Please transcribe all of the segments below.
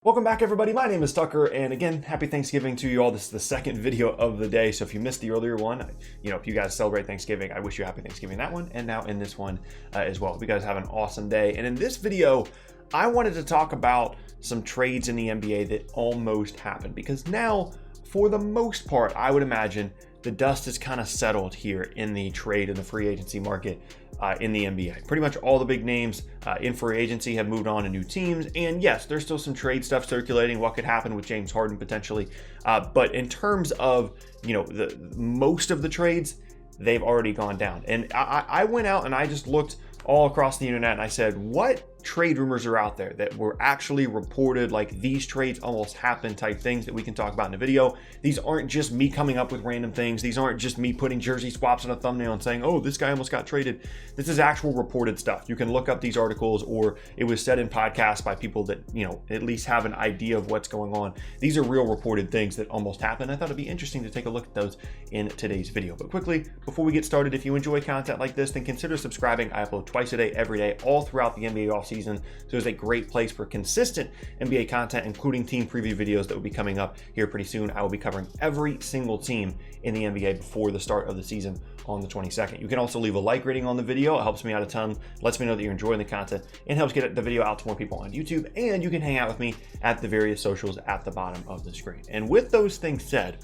Welcome back, everybody. My name is Tucker, and again, happy Thanksgiving to you all. This is the second video of the day, so if you missed the earlier one, if you guys celebrate Thanksgiving, I wish you a happy Thanksgiving that one, and now in this one as well. Hope you guys have an awesome day. And in this video, I wanted to talk about some trades in the NBA that almost happened, because now, for the most part, I would imagine the dust is kind of settled here in the trade and the free agency market in the NBA. Pretty much all the big names in free agency have moved on to new teams. And yes, there's still some trade stuff circulating, what could happen with James Harden potentially. But in terms of, the most of the trades, they've already gone down. And I went out and I just looked all across the internet and I said, what trade rumors are out there that were actually reported, like these trades almost happened type things that we can talk about in the video. These aren't just me coming up with random things. These aren't just me putting jersey swaps on a thumbnail and saying, oh, this guy almost got traded. This is actual reported stuff. You can look up these articles, or it was said in podcasts by people that, at least have an idea of what's going on. These are real reported things that almost happened. I thought it'd be interesting to take a look at those in today's video. But quickly, before we get started, if you enjoy content like this, then consider subscribing. I upload twice a day, every day, all throughout the NBA offseason. So it's a great place for consistent NBA content, including team preview videos that will be coming up here pretty soon. I will be covering every single team in the NBA before the start of the season on the 22nd. You can also leave a like rating on the video. It helps me out a ton, lets me know that you're enjoying the content, and helps get the video out to more people on YouTube. And you can hang out with me at the various socials at the bottom of the screen. And with those things said,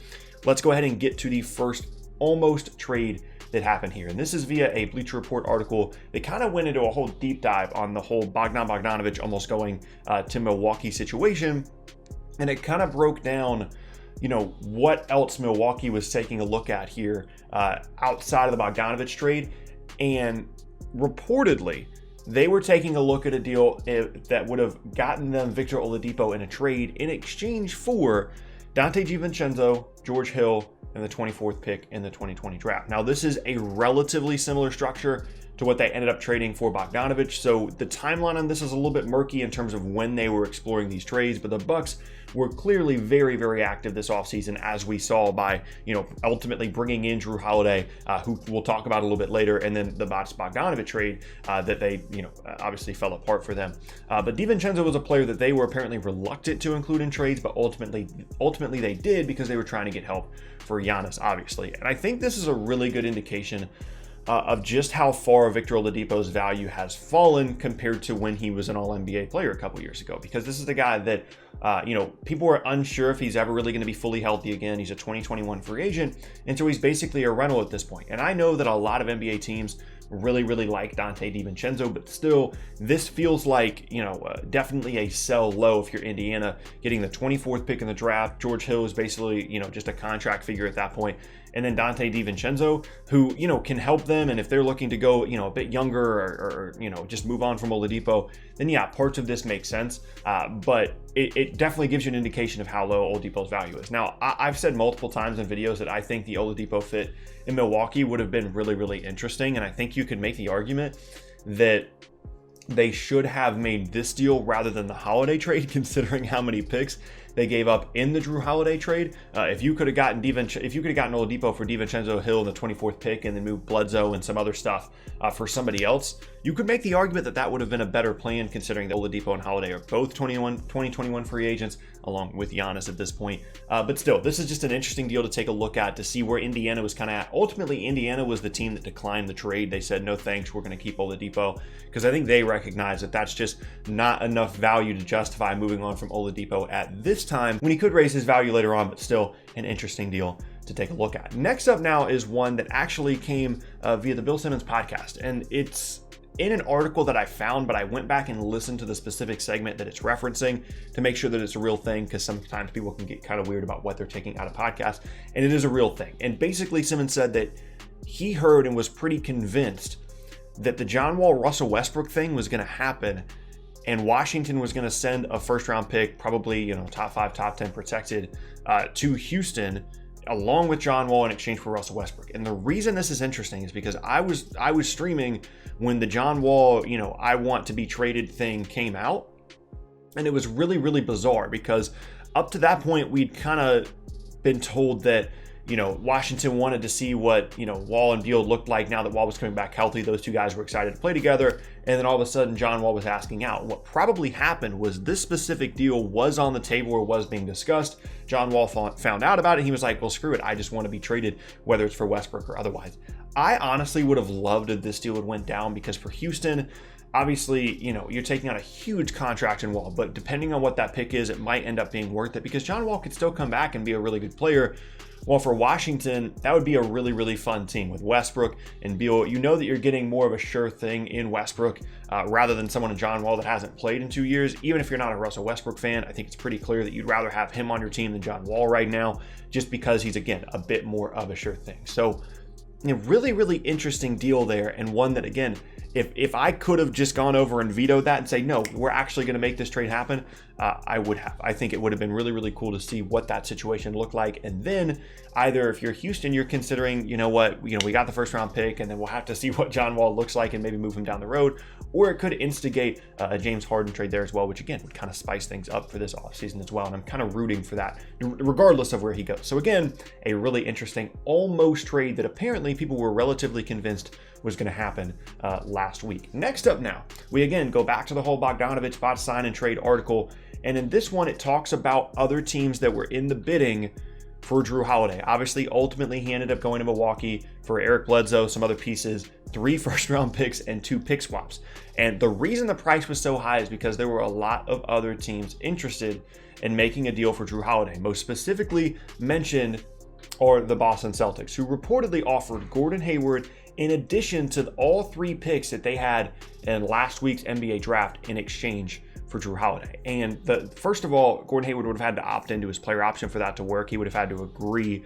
let's go ahead and get to the first almost trade that happened here. And this is via a Bleacher Report article. They kind of went into a whole deep dive on the whole Bogdanovic almost going to Milwaukee situation. And it kind of broke down, what else Milwaukee was taking a look at here outside of the Bogdanovic trade. And reportedly, they were taking a look at a deal that would have gotten them Victor Oladipo in a trade in exchange for Donte DiVincenzo, George Hill, and the 24th pick in the 2020 draft. Now, this is a relatively similar structure to what they ended up trading for Bogdanovic. So the timeline on this is a little bit murky in terms of when they were exploring these trades, but the Bucks were clearly very, very active this offseason, as we saw by, ultimately bringing in Jrue Holiday, who we'll talk about a little bit later, and then the Bogdanovic trade that they, obviously fell apart for them. But DiVincenzo was a player that they were apparently reluctant to include in trades, but ultimately they did, because they were trying to get help for Giannis, obviously. And I think this is a really good indication of just how far Victor Oladipo's value has fallen compared to when he was an All-NBA player a couple years ago. Because this is the guy that, people are unsure if he's ever really going to be fully healthy again. He's a 2021 free agent, and so he's basically a rental at this point. And I know that a lot of NBA teams really, really like Donte DiVincenzo, but still, this feels like, definitely a sell low if you're Indiana, getting the 24th pick in the draft. George Hill is basically, just a contract figure at that point. And then Donte DiVincenzo, who, can help them. And if they're looking to go, a bit younger or just move on from Oladipo, then yeah, parts of this make sense. But it definitely gives you an indication of how low Oladipo's value is. Now, I've said multiple times in videos that I think the Oladipo fit in Milwaukee would have been really, really interesting. And I think you could make the argument that they should have made this deal rather than the Holiday trade, considering how many picks they gave up in the Jrue Holiday trade. If you could have gotten Oladipo for DiVincenzo, Hill in the 24th pick, and then moved Bledsoe and some other stuff for somebody else, you could make the argument that would have been a better plan, considering that Oladipo and Holiday are both 2021 free agents, along with Giannis at this point. But still, this is just an interesting deal to take a look at, to see where Indiana was kind of at. Ultimately, Indiana was the team that declined the trade. They said, no thanks, we're going to keep Oladipo, because I think they recognize that that's just not enough value to justify moving on from Oladipo at this time, when he could raise his value later on, but still an interesting deal to take a look at. Next up now is one that actually came via the Bill Simmons podcast, and it's in an article that I found, but I went back and listened to the specific segment that it's referencing to make sure that it's a real thing, because sometimes people can get kind of weird about what they're taking out of podcasts, and it is a real thing. And basically, Simmons said that he heard and was pretty convinced that the John Wall, Russell Westbrook thing was going to happen, and Washington was going to send a first-round pick, probably top 5, top 10 protected, to Houston, along with John Wall in exchange for Russell Westbrook. And the reason this is interesting is because I was streaming when the John Wall, I want to be traded thing came out, and it was really, really bizarre, because up to that point we'd kind of been told that Washington wanted to see what, Wall and Beal looked like now that Wall was coming back healthy. Those two guys were excited to play together. And then all of a sudden, John Wall was asking out. What probably happened was this specific deal was on the table or was being discussed. John Wall found out about it. He was like, well, screw it. I just want to be traded, whether it's for Westbrook or otherwise. I honestly would have loved if this deal would went down, because for Houston, obviously, you're taking on a huge contract in Wall, but depending on what that pick is, it might end up being worth it, because John Wall could still come back and be a really good player. Well, for Washington, that would be a really, really fun team with Westbrook and Beal. You know that you're getting more of a sure thing in Westbrook rather than someone in John Wall that hasn't played in 2 years. Even if you're not a Russell Westbrook fan, I think it's pretty clear that you'd rather have him on your team than John Wall right now, just because he's, again, a bit more of a sure thing. So, a really, really interesting deal there, and one that, again, if I could have just gone over and vetoed that and say, no, we're actually going to make this trade happen, I would have. I think it would have been really, really cool to see what that situation looked like. And then either if you're Houston, you're considering, we got the first round pick, and then we'll have to see what John Wall looks like and maybe move him down the road. Or it could instigate a James Harden trade there as well, which again would kind of spice things up for this offseason as well. And I'm kind of rooting for that regardless of where he goes. So again, a really interesting almost trade that apparently people were relatively convinced was going to happen last week. Next up now, we again go back to the whole Bogdanovich spot sign and trade article. And in this one, it talks about other teams that were in the bidding for Jrue Holiday. Obviously, ultimately, he ended up going to Milwaukee for Eric Bledsoe, some other pieces, 3 first-round picks, and 2 pick swaps. And the reason the price was so high is because there were a lot of other teams interested in making a deal for Jrue Holiday. Most specifically mentioned are the Boston Celtics, who reportedly offered Gordon Hayward in addition to all 3 picks that they had in last week's NBA draft in exchange for Jrue Holiday. And first of all, Gordon Hayward would have had to opt into his player option for that to work. He would have had to agree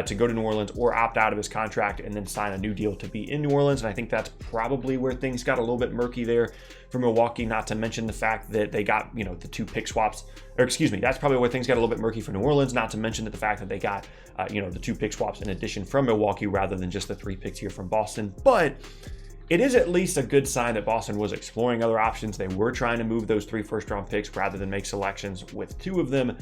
to go to New Orleans or opt out of his contract and then sign a new deal to be in New Orleans. And I think that's probably where things got a little bit murky there for Milwaukee, not to mention the fact that they got, the 2 pick swaps, that's probably where things got a little bit murky for New Orleans, not to mention the fact that they got, the 2 pick swaps in addition from Milwaukee rather than just the 3 picks here from Boston. But it is at least a good sign that Boston was exploring other options. They were trying to move those 3 first-round picks rather than make selections with 2 of them.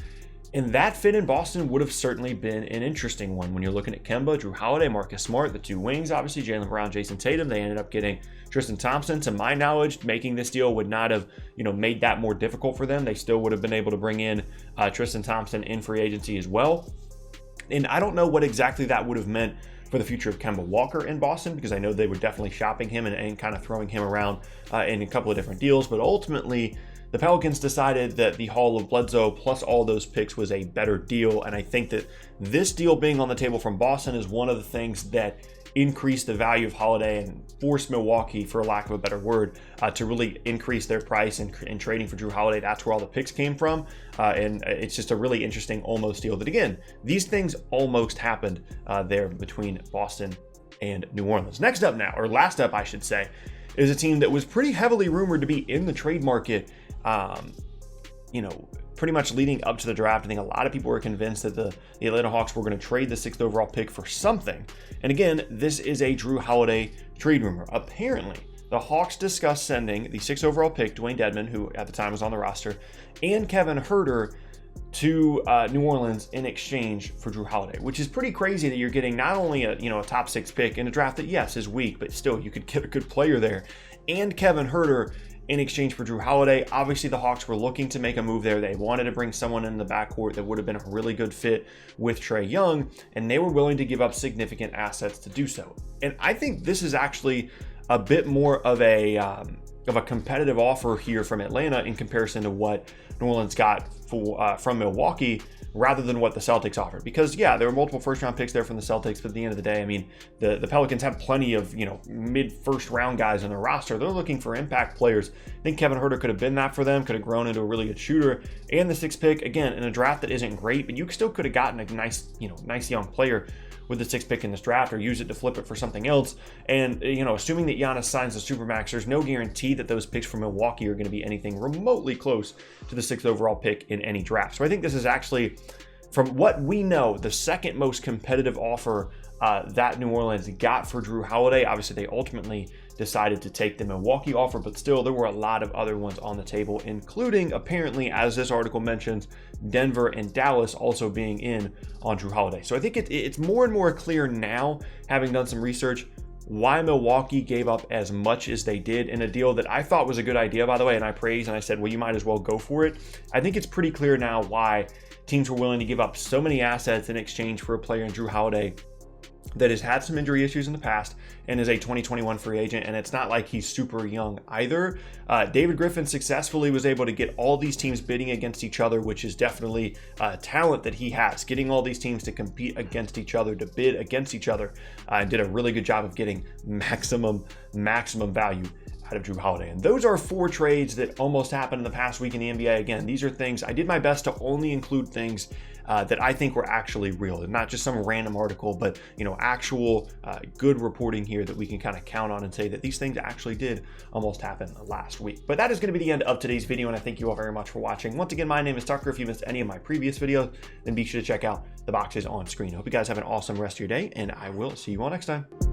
And that fit in Boston would have certainly been an interesting one. When you're looking at Kemba, Jrue Holiday, Marcus Smart, the 2 wings, obviously, Jaylen Brown, Jason Tatum, they ended up getting Tristan Thompson. To my knowledge, making this deal would not have, made that more difficult for them. They still would have been able to bring in Tristan Thompson in free agency as well. And I don't know what exactly that would have meant for the future of Kemba Walker in Boston, because I know they were definitely shopping him and kind of throwing him around in a couple of different deals. But ultimately, the Pelicans decided that the haul of Bledsoe plus all those picks was a better deal. And I think that this deal being on the table from Boston is one of the things that increased the value of Holiday and forced Milwaukee, for lack of a better word, to really increase their price in trading for Jrue Holiday. That's where all the picks came from. And it's just a really interesting almost deal that, again, these things almost happened there between Boston and New Orleans. Next up now, or last up, I should say, is a team that was pretty heavily rumored to be in the trade market, pretty much leading up to the draft. I think a lot of people were convinced that the Atlanta Hawks were going to trade the 6th overall pick for something. And again, this is a Jrue Holiday trade rumor. Apparently, the Hawks discussed sending the 6th overall pick, Dwayne Dedmon, who at the time was on the roster, and Kevin Huerter to New Orleans in exchange for Jrue Holiday, which is pretty crazy that you're getting not only a top 6 pick in a draft that, yes, is weak, but still you could get a good player there, and Kevin Huerter in exchange for Jrue Holiday. Obviously, the Hawks were looking to make a move there. They wanted to bring someone in the backcourt that would have been a really good fit with Trae Young, and they were willing to give up significant assets to do so. And I think this is actually a bit more of a competitive offer here from Atlanta in comparison to what New Orleans got from Milwaukee, rather than what the Celtics offered. Because, yeah, there were multiple first-round picks there from the Celtics, but at the end of the day, I mean, the Pelicans have plenty of, mid-first-round guys on their roster. They're looking for impact players. I think Kevin Huerter could have been that for them, could have grown into a really good shooter. And the 6th pick, again, in a draft that isn't great, but you still could have gotten a nice young player with the 6th pick in this draft, or use it to flip it for something else. And, assuming that Giannis signs the Supermax, there's no guarantee that those picks from Milwaukee are going to be anything remotely close to the 6th overall pick in any draft. So I think this is actually, from what we know, the 2nd most competitive offer that New Orleans got for Jrue Holiday. Obviously, they ultimately decided to take the Milwaukee offer, but still there were a lot of other ones on the table, including apparently, as this article mentions, Denver and Dallas also being in on Jrue Holiday. So I think it's more and more clear now, having done some research, why Milwaukee gave up as much as they did in a deal that I thought was a good idea, by the way, and I praised and I said, well, you might as well go for it. I think it's pretty clear now why teams were willing to give up so many assets in exchange for a player in Jrue Holiday that has had some injury issues in the past and is a 2021 free agent, and it's not like he's super young either. David Griffin successfully was able to get all these teams bidding against each other, which is definitely talent that he has, getting all these teams to compete against each other, to bid against each other, and did a really good job of getting maximum value out of Jrue Holiday. And those are 4 trades that almost happened in the past week in the NBA. Again, these are things, I did my best to only include things that I think were actually real, and not just some random article, but actual good reporting here that we can kind of count on and say that these things actually did almost happen last week. But that is going to be the end of today's video, and I thank you all very much for watching. Once again, my name is Tucker. If you missed any of my previous videos, then be sure to check out the boxes on screen. I hope you guys have an awesome rest of your day, and I will see you all next time.